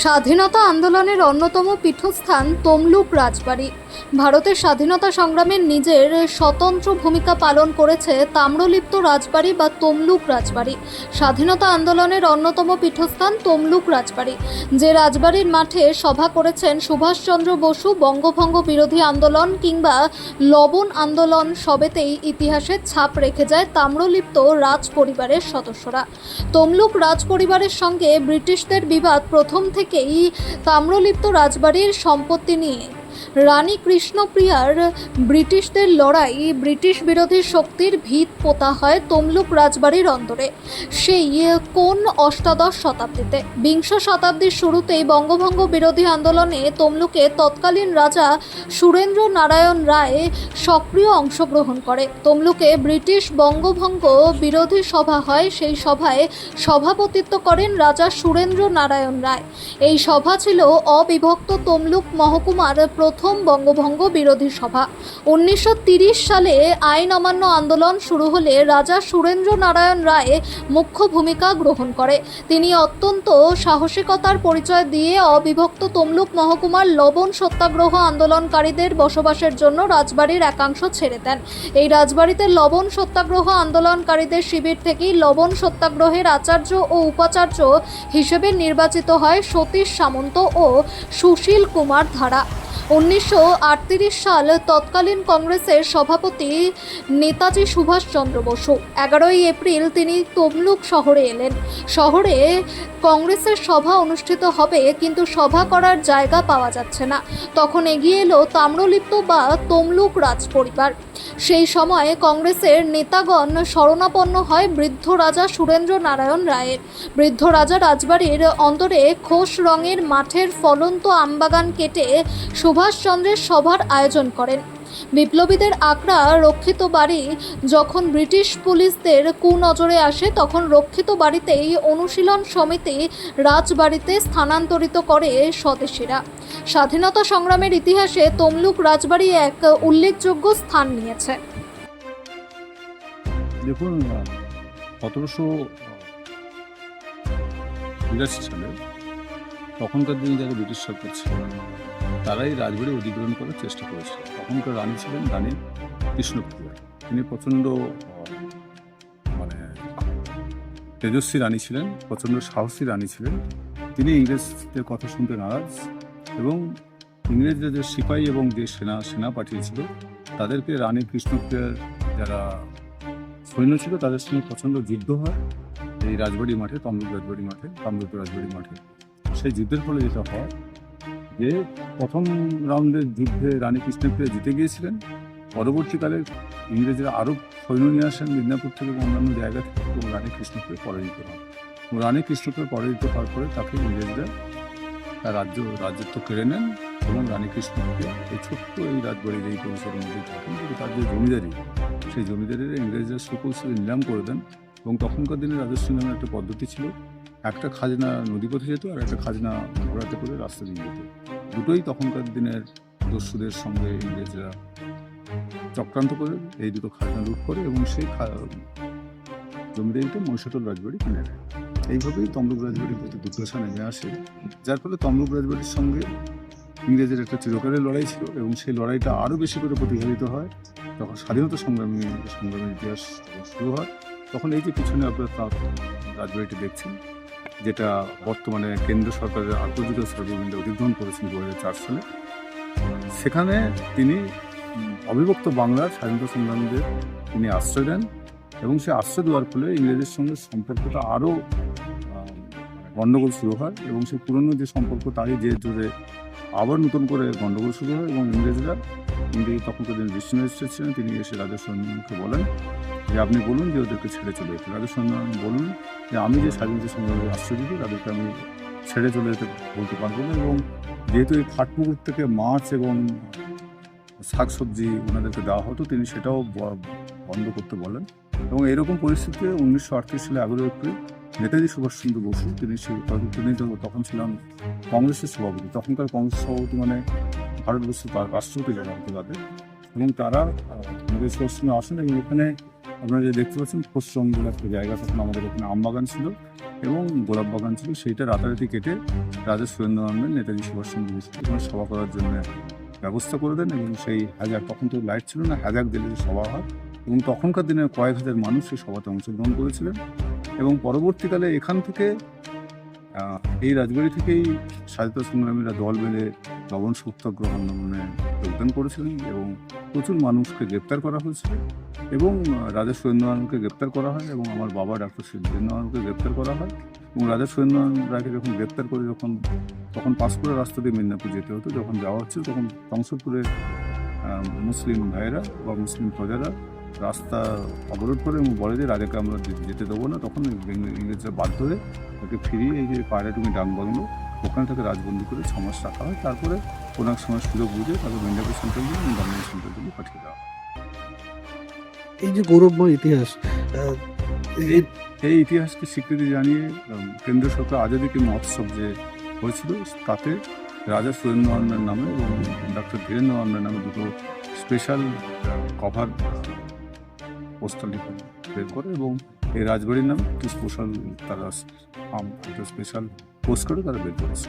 স্বাধীনতা আন্দোলনের অন্যতম পীঠস্থান তমলুক রাজবাড়ি। ভারতের স্বাধীনতা সংগ্রামের নিজের স্বতন্ত্র ভূমিকা পালন করেছে তাম্রলিপ্ত রাজবাড়ি বা তমলুক রাজবাড়ি। স্বাধীনতা আন্দোলনের অন্যতম পীঠস্থান তমলুক রাজবাড়ি, যে রাজবাড়ির মাঠে সভা করেছেন সুভাষচন্দ্র বসু, বঙ্গভঙ্গ বিরোধী আন্দোলন কিংবা লবণ আন্দোলন, সবেতেই ইতিহাসের ছাপ রেখে যায় তাম্রলিপ্ত রাজ পরিবারের সদস্যরা। তমলুক রাজ পরিবারের সঙ্গে ব্রিটিশদের বিবাদ প্রথম থেকেই তাম্রলিপ্ত রাজবাড়ির সম্পত্তি নিয়ে। রানী কৃষ্ণপ্রিয়ার ব্রিটিশদের লড়াই, ব্রিটিশ বিরোধী শক্তির ভিত পোতা হয় তমলুক রাজবাড়ির অন্তরে। সেই কোন অষ্টাদশ শতাব্দীতে, বিংশ শতাব্দীর শুরুতেই বঙ্গভঙ্গ বিরোধী আন্দোলনে তমলুকে তৎকালীন রাজা সুরেন্দ্র নারায়ণ রায় সক্রিয় অংশগ্রহণ করে। তমলুকে ব্রিটিশ বঙ্গভঙ্গ বিরোধী সভা হয়। সেই সভায় সভাপতিত্ব করেন রাজা সুরেন্দ্র নারায়ণ রায়। এই সভা ছিল অবিভক্ত তমলুক মহকুমার প্রথম বঙ্গভঙ্গ বিরোধী সভা। 1930 সালে আইন অমান্য আন্দোলন শুরু হলে রাজা সুরেন্দ্র নারায়ণ রায় মুখ্য ভূমিকা গ্রহণ করে। তিনি অত্যন্ত সাহসিকতার পরিচয় দিয়ে অবিভক্ত তমলুক মহকুমার লবণ সত্যাগ্রহ আন্দোলনকারীদের বসবাসের জন্য রাজবাড়ির একাংশ ছেড়ে দেন। এই রাজবাড়িতে লবণ সত্যাগ্রহ আন্দোলনকারীদের শিবির থেকেই লবণ সত্যাগ্রহের আচার্য ও উপাচার্য হিসেবে নির্বাচিত হয় সতীশ সামন্ত ও সুশীল কুমার ধারা। 1938 সাল তৎকালীন কংগ্রেসের সভাপতি নেতাজি সুভাষচন্দ্র বসু 11ই এপ্রিল তিনি তমলুক শহরে এলেন। শহরে কংগ্রেসের সভা অনুষ্ঠিত হবে, কিন্তু সভা করার জায়গা পাওয়া যাচ্ছে না। তখন এগিয়ে এলো তাম্রলিপ্ত বা তমলুক রাজ পরিবার। সেই সময় কংগ্রেসের নেতাগণ শরণাপন্ন হয় বৃদ্ধ রাজা সুরেন্দ্র নারায়ণ রায়ের। বৃদ্ধ রাজা রাজবাড়ির অন্তরে খোশ রঙের মাঠের ফলন্ত আমবাগান কেটে সুভাষচন্দ্রের সভার আয়োজন করেন। বিপ্লবীদের আঁকড়া রক্ষিত বাড়ি যখন ব্রিটিশ পুলিশদের কুনজরে আসে, তখন রক্ষিত বাড়িতেই অনুশীলন সমিতি রাজবাড়িতে স্থানান্তরিত করে স্বদেশীরা। স্বাধীনতা সংগ্রামের ইতিহাসে তমলুক রাজবাড়ি এক উল্লেখযোগ্য স্থান নিয়েছে। দেখুন, 1782 সালে তখনকার দিনে যারা ব্রিটিশ সরকার ছিল, তারাই রাজবাড়ি অধিগ্রহণ করার চেষ্টা করেছিল। তখনকার রানী ছিলেন রানী কৃষ্ণপ্রিয়া। তিনি প্রচণ্ড তেজস্বী রানী ছিলেন, প্রচণ্ড সাহসী রানী ছিলেন। তিনি ইংরেজদের কথা শুনতে নারাজ এবং ইংরেজরা যে সিপাহী এবং যে সেনা পাঠিয়েছিল, তাদেরকে রানী কৃষ্ণপ্রিয়ার যারা সৈন্য ছিল তাদের সঙ্গে প্রচণ্ড যুদ্ধ হয় এই রাজবাড়ি মাঠে, তমলুক রাজবাড়ি মাঠে, তাম্রলিপ্ত রাজবাড়ি মাঠে। সেই যুদ্ধের ফলে যেটা হয় যে প্রথম রাউন্ডের যুদ্ধে রানী কৃষ্ণপ্রিয়া জিতে গিয়েছিলেন। পরবর্তীকালে ইংরেজরা আরও সৈন্য নিয়ে আসেন মিদনাপুর থেকে এবং অন্যান্য জায়গা থেকে, এবং রানী কৃষ্ণপ্রিয়া পরাজিত হন। রানী কৃষ্ণপ্রিয়া পরাজিত হওয়ার পরে তাকে ইংরেজরা তার রাজ্যত্ব কেড়ে নেন এবং রানী কৃষ্ণপ্রিয়া এই ছোট্ট এই রাজবাড়ির এই পরিসরের মধ্যে থাকেন। কিন্তু তার যে জমিদারি, সেই জমিদারিরা ইংরেজরা সুকৌশলে নিলাম করে দেন। এবং তখনকার দিনে রাজস্ব নামের একটা পদ্ধতি ছিল, একটা খাজনা নদীপথে যেত আর একটা খাজনা ঘোড়াতে করে রাস্তা দিয়ে যেত। দুটোই তখনকার দিনের দস্যুদের সঙ্গে ইংরেজরা চক্রান্ত করে এই দুটো খাজনা লুট করে এবং সেই জমিদারিটা মহিষাদল রাজবাড়ি কিনে নেয়। এইভাবেই তমলুক রাজবাড়ির প্রতি দুর্দশা নেমে আসে, যার ফলে তমলুক রাজবাড়ির সঙ্গে ইংরেজের একটা চিরকালের লড়াই ছিল এবং সেই লড়াইটা আরও বেশি করে প্রতিফলিত হয় যখন স্বাধীনতা সংগ্রামের ইতিহাস শুরু হয়। তখন এই যে পিছনে আপনারা রাজবাড়িটি দেখছেন, যেটা বর্তমানে কেন্দ্র সরকারের আন্তর্জাতিক সর্বজনীন অধিগ্রহণ করেছেন 2004 সালে, সেখানে তিনি অবিভক্ত বাংলার স্বাধীনতা সংগ্রামীদের তিনি আশ্রয় দেন এবং সে আশ্রয় দেওয়ার ফলে ইংরেজের সঙ্গে সম্পর্কটা আরও গণ্ডগোল শুরু হয় এবং সেই পুরনো যে সম্পর্ক তারই যে জোরে আবার নতুন করে গণ্ডগোল শুরু হয়। এবং ইংরেজ তখনকার দিন ডিস্ট্রিক্ট ম্যাজিস্ট্রেট ছিলেন, তিনি এসে রাজা সন্ধানকে বলেন যে আপনি বলুন যে ওদেরকে ছেড়ে চলে যেতে। রাজা সন্ধান বলুন যে আমি যে স্বাধীনতা সংগ্রামে আশ্রয় দিই তাদেরকে আমি ছেড়ে চলে যেতে বলতে পারবো না, এবং যেহেতু এই ফাটপুকুর থেকে মাছ এবং শাকসবজি ওনাদেরকে দেওয়া হতো, তিনি সেটাও বন্ধ করতে বলেন। এবং এরকম পরিস্থিতিতে 1938 সালে 11 এপ্রিল নেতাজি সুভাষচন্দ্র বসু তিনি তখন ছিলেন কংগ্রেসের সভাপতি। তখনকার কংগ্রেস সভাপতি মানে ভারতবর্ষের রাষ্ট্রপতি যারা হতো তাদের, এবং তারা নেতাজি সুভাষচন্দ্র আসেন এবং এখানে আপনারা যে দেখতে পাচ্ছেন খোসরং বলে একটা জায়গা, তখন আমাদের এখানে আমবাগান ছিল, এবং গোলাপ বাগান ছিল, সেইটা রাতারাতি কেটে রাজা সুরেন্দ্রনাথ নেতাজি সুভাষচন্দ্র বসু ওখানে সভা করার জন্য ব্যবস্থা করে দেন এবং সেই হ্যাজাক, তখন তো লাইট ছিল না, হ্যাজাক দিলে সভা হয় এবং তখনকার দিনে কয়েক হাজার মানুষ সেই সভাতে অংশগ্রহণ করেছিলেন। এবং পরবর্তীকালে এখান থেকে এই রাজবাড়ি থেকেই স্বাধীনতা সংগ্রামীরা দল বেঁধে লবণ সত্যাগ্রহ আন্দোলনে যোগদান করেছিলেন এবং প্রচুর মানুষকে গ্রেপ্তার করা হয়েছিল এবং রাজা সুরেন্দ্রনাথকে গ্রেপ্তার করা হয় এবং আমার বাবা ডাক্তার সুরেন্দ্রনাথকে গ্রেপ্তার করা হয় এবং রাজা সুরেন্দ্রনাথ রায়কে যখন গ্রেপ্তার করে তখন পাঁশকুড়া রাস্তা দিয়ে মেদিনীপুর যেতে হতো, যখন যাওয়া হচ্ছিল তখন কংসপুরের মুসলিম ভাইয়েরা বা মুসলিম প্রজারা রাস্তা অবরোধ করে এবং বলে যে রাজাকে আমরা যেতে দেবো না। তখন ইংরেজরা বাধ্য হয়ে তাকে ফিরিয়ে এই যে পায়রাটুমি ডাক বাংলো ওখানে তাকে রাজবন্দি করে 6 মাস রাখা হয়। তারপরে কোনো এক সময় সুযোগ বুঝে তাকে মেদিনীপুর সেন্ট্রাল জেল এবং দমদম সেন্ট্রাল জেলে পাঠিয়ে দেওয়া হয়। এই যে গৌরবময় ইতিহাস, এই ইতিহাসকে স্বীকৃতি জানিয়ে কেন্দ্র সরকার আজাদি কি মহোৎসব যে হয়েছিল তাতে রাজা সুরেন্দ্রনাথের নামে এবং ডক্টর ধীরেন্দ্রনাথের নামে দুটো স্পেশাল কভার পোস্টার বের করে এবং এই রাজবাড়ির নামে একটি স্পেশাল তারা স্পেশাল পোস্ট করে তারা বের করেছে।